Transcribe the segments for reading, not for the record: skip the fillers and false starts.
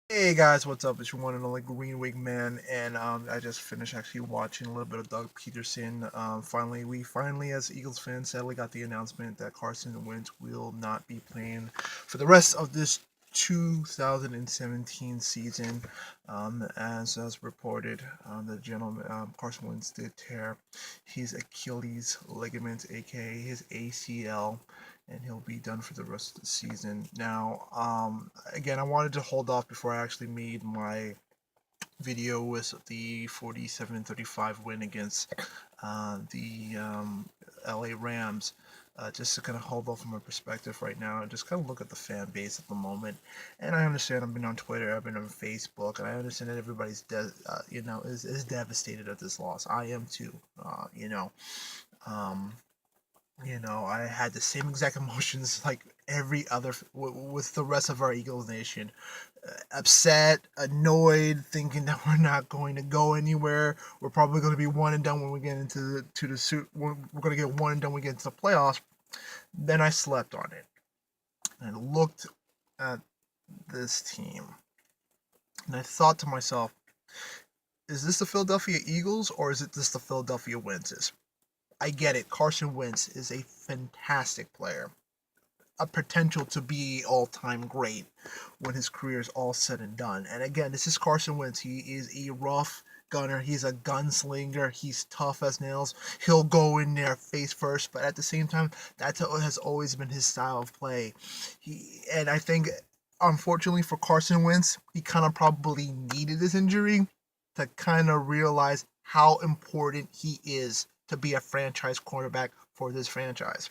Hey guys, what's up? It's your one and only Green Wingman, and I just finished actually watching a little bit of Doug Peterson. We finally, as Eagles fans, sadly got the announcement that Carson Wentz will not be playing for the rest of this 2017 season. As reported, the gentleman Carson Wentz did tear his Achilles ligament, aka his ACL, and he'll be done for the rest of the season. Now, again, I wanted to hold off before I actually made my video with the 47-35 win against the LA Rams. Just to kind of hold off from my perspective right now and just kind of look at the fan base at the moment. And I understand I've been on Twitter, I've been on Facebook, and I understand that everybody's is devastated at this loss. I am too. Um, I had the same exact emotions like every other with the rest of our Eagles Nation. Upset, annoyed, thinking that we're not going to go anywhere. We're probably going to be one and done when we get into the suit. We're going to get one and done when we get into the playoffs. Then I slept on it and I looked at this team and I thought to myself, is this the Philadelphia Eagles or is it just the Philadelphia Winds? I get it. Carson Wentz is a fantastic player, a potential to be all-time great when his career is all said and done. And again, this is Carson Wentz. He is a rough gunner. He's a gunslinger. He's tough as nails. He'll go in there face first, but at the same time, that has always been his style of play. And I think, unfortunately for Carson Wentz, he kind of probably needed this injury to kind of realize how important he is to be a franchise quarterback for this franchise.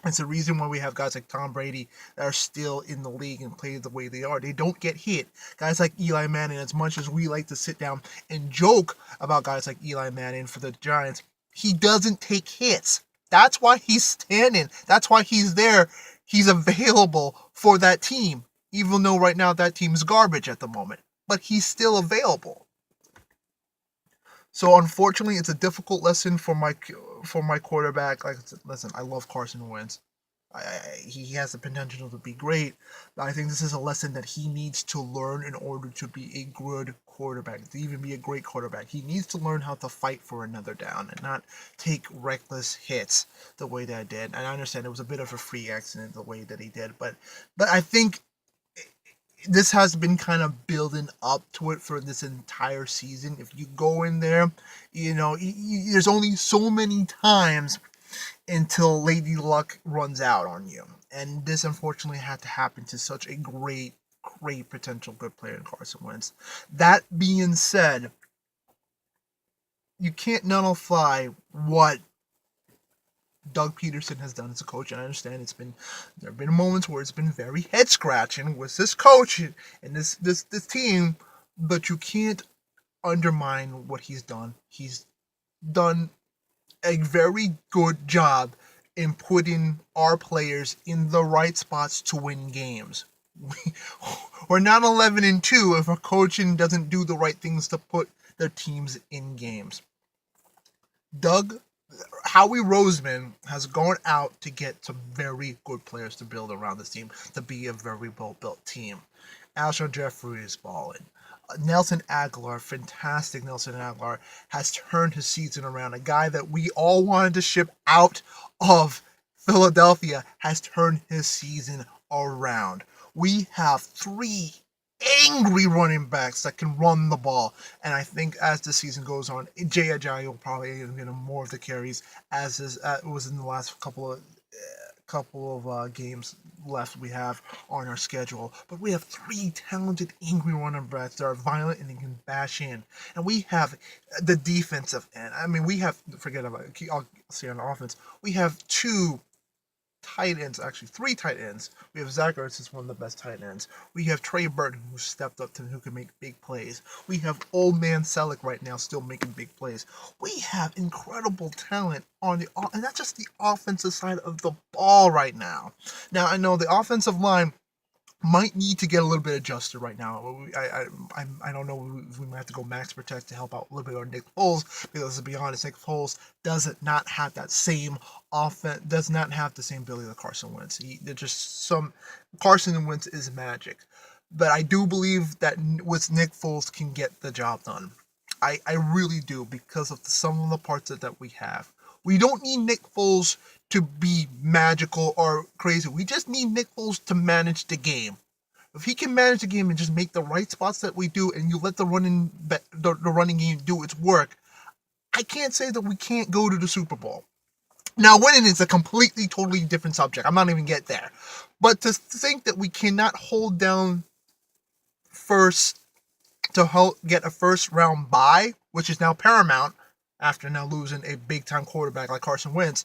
It's the reason why we have guys like Tom Brady that are still in the league and play the way they are. They don't get hit. Guys like Eli Manning, as much as we like to sit down and joke about guys like Eli Manning for the Giants, he doesn't take hits. That's why he's standing. That's why he's there. He's available for that team, even though right now that team is garbage at the moment. But he's still available. So unfortunately, it's a difficult lesson for my quarterback. Like, listen, I love Carson Wentz. He has the potential to be great, but I think this is a lesson that he needs to learn in order to be a good quarterback, to even be a great quarterback. He needs to learn how to fight for another down and not take reckless hits the way that I did. And I understand it was a bit of a free accident the way that he did, but I think this has been kind of building up to it for this entire season. If you go in there, there's only so many times until Lady Luck runs out on you. And this unfortunately had to happen to such a great potential good player in Carson Wentz. That being said, you can't nullify what Doug Peterson has done as a coach, and I understand there have been moments where it's been very head scratching with this coach and this team, but you can't undermine what he's done. He's done a very good job in putting our players in the right spots to win games. We're not 11-2 if our coaching doesn't do the right things to put their teams in games. Doug Howie Roseman has gone out to get some very good players to build around this team to be a very well built team. Alshon Jeffrey is balling. Nelson Aguilar, fantastic Nelson Aguilar, has turned his season around. A guy that we all wanted to ship out of Philadelphia has turned his season around. We have three angry running backs that can run the ball. And I think as the season goes on, Jay Ajayi will probably get more of the carries as was in the last couple of games left we have on our schedule. But we have three talented, angry running backs that are violent and they can bash in. And we have the defensive end. I mean, we have, forget about it, I'll say on offense, we have two tight ends, actually three tight ends. We have Zach Ertz is one of the best tight ends. We have Trey Burton who stepped up to who can make big plays. We have old man Selleck right now still making big plays. We have incredible talent on and that's just the offensive side of the ball right now. Now I know the offensive line might need to get a little bit adjusted right now. I don't know if we might have to go max protect to help out a little bit on Nick Foles because to be honest, Nick Foles does not have that same offense, does not have the same ability that Carson Wentz. They're just some Carson Wentz is magic. But I do believe that with Nick Foles can get the job done. I really do because of the sum of the parts that we have. We don't need Nick Foles to be magical or crazy. We just need Nick Foles to manage the game. If he can manage the game and just make the right spots that we do, and you let the running game do its work, I can't say that we can't go to the Super Bowl. Now, winning is a completely, totally different subject. I'm not even get there. But to think that we cannot hold down first to help get a first round bye, which is now paramount after now losing a big time quarterback like Carson Wentz,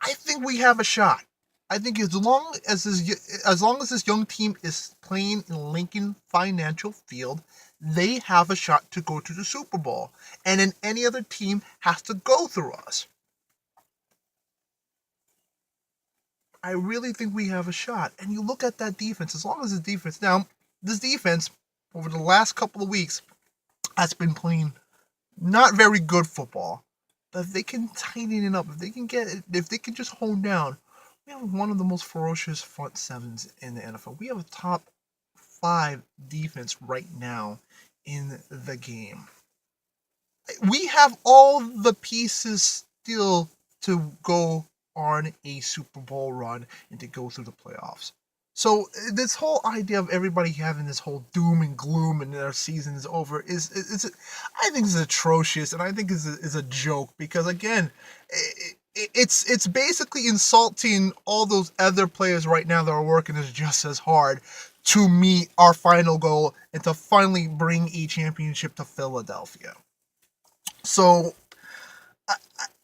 I think we have a shot. I think as long as this young team is playing in Lincoln Financial Field, they have a shot to go to the Super Bowl. And then any other team has to go through us. I really think we have a shot. And you look at that defense, as long as this defense over the last couple of weeks has been playing not very good football. But if they can tighten it up, if they can just hone down, we have one of the most ferocious front sevens in the NFL. We have a top 5 defense right now in the game. We have all the pieces still to go on a Super Bowl run and to go through the playoffs. So this whole idea of everybody having this whole doom and gloom and their season is over is I think is atrocious, and I think is a joke because again, it's basically insulting all those other players right now that are working just as hard to meet our final goal and to finally bring a championship to Philadelphia. So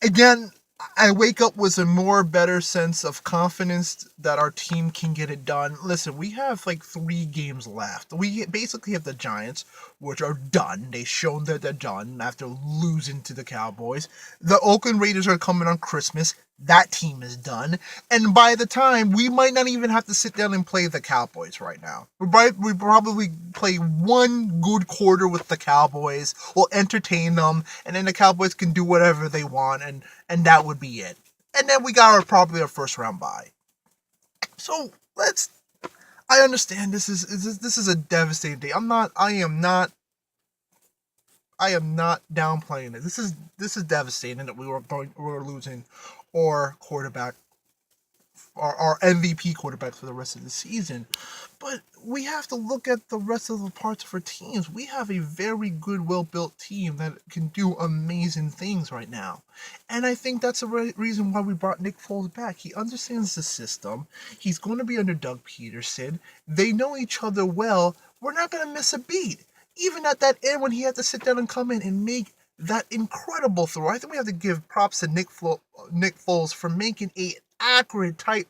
again, I wake up with a more better sense of confidence that our team can get it done. Listen, we have like 3 games left. We basically have the Giants, which are done. They've shown that they're done after losing to the Cowboys. The Oakland Raiders are coming on Christmas. That team is done. And by the time, we might not even have to sit down and play the Cowboys right now. We probably play one good quarter with the Cowboys. We'll entertain them, and then the Cowboys can do whatever they want, and that would be it. And then we got probably our first round bye. So I understand this is a devastating day. I am not downplaying it. This is devastating that we're losing our quarterback, our MVP quarterback for the rest of the season. But we have to look at the rest of the parts of our teams. We have a very good, well-built team that can do amazing things right now. And I think that's the reason why we brought Nick Foles back. He understands the system. He's going to be under Doug Peterson. They know each other well. We're not going to miss a beat. Even at that end when he had to sit down and come in and make that incredible throw. I think we have to give props to Nick Foles for making a accurate, tight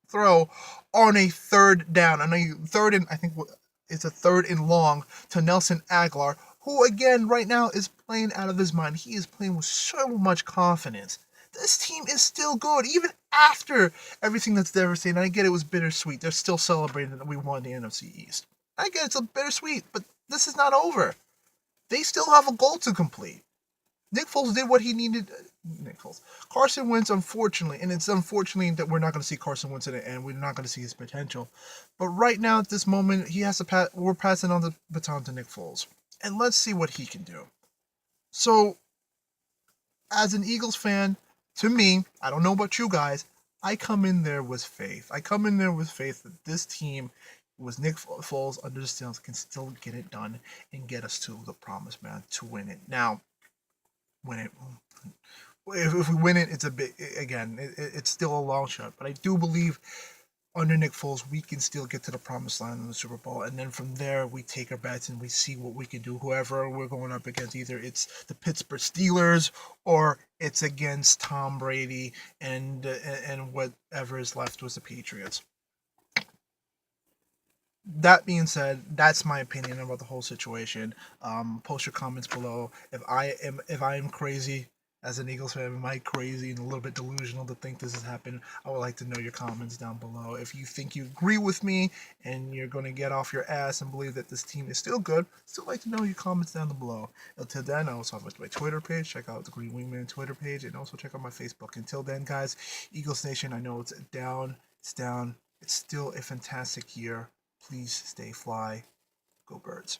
throw on a third down. I think it's a third and long to Nelson Aguilar, who again right now is playing out of his mind. He is playing with so much confidence. This team is still good, even after everything that's devastating. I get it was bittersweet. They're still celebrating that we won the NFC East. I get it's a bittersweet, but this is not over. They still have a goal to complete. Nick Foles did what he needed. Nick Foles. Carson Wentz, unfortunately, and it's unfortunately that we're not going to see Carson Wentz in the end. We're not going to see his potential. But right now, at this moment, he has to. We're passing on the baton to Nick Foles, and let's see what he can do. So, as an Eagles fan, to me, I don't know about you guys, I come in there with faith. I come in there with faith that this team, with Nick Foles under the stems, can still get it done and get us to the promised land to win it. Now, win it. If we win it, it's a bit again. It's still a long shot, but I do believe under Nick Foles we can still get to the promised land in the Super Bowl, and then from there we take our bets and we see what we can do. Whoever we're going up against, either it's the Pittsburgh Steelers or it's against Tom Brady and whatever is left was the Patriots. That being said, that's my opinion about the whole situation. Post your comments below. If I am crazy as an Eagles fan, am I crazy and a little bit delusional to think this has happened? I would like to know your comments down below. If you think you agree with me and you're going to get off your ass and believe that this team is still good, still like to know your comments down below. Until then, I also have my Twitter page. Check out the Green Wingman Twitter page, and also check out my Facebook. Until then, guys, Eagles Nation, I know it's down. It's down. It's still a fantastic year. Please stay fly. Go Birds.